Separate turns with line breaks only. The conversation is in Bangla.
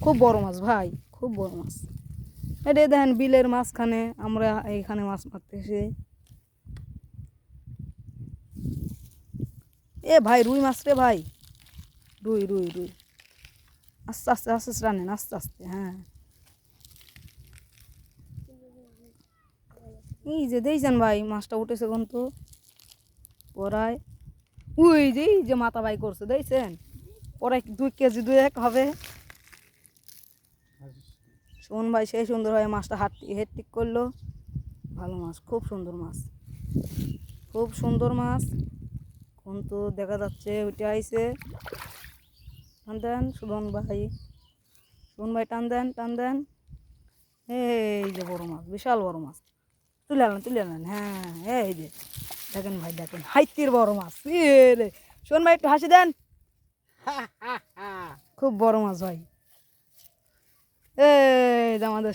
খুব বড় মাছ ভাই, খুব বড় মাছ। এটা দেখেন বিলের মাঝখানে আমরা এইখানে মাছ মারতেছি। এ ভাই রুই মাছ রে ভাই, রুই রুই রুই। আস্তে আস্তে আস্তে আস্তে রানেন, আস্তে আস্তে। হ্যাঁ এই যে দেখছেন ভাই মাছটা উঠেছে কিন্তু পড়ায়। ওই যে এই যে মাথা বাই করছে দেখছেন, পরে 2 কেজি 2 হবে। শোন ভাই সেই সুন্দর হয় মাছটা হেড ঠিক করলো। ভালো মাছ, খুব সুন্দর মাছ, খুব সুন্দর মাছ। কিন্তু দেখা যাচ্ছে ওইটা আইছে। টান দেন সুমন ভাই, সুমন ভাই টান দেন টান দেন। এই যে বড় মাছ, বিশাল বড় মাছ। তুলে আনেন তুলে আনেন। হ্যাঁ এই যে দেখেন ভাই, দেখেন হাইতির বড় মাছ। রে শোন ভাই একটু হাসি দেন। খুব বড় মাছ ভাই। এই যে আমাদের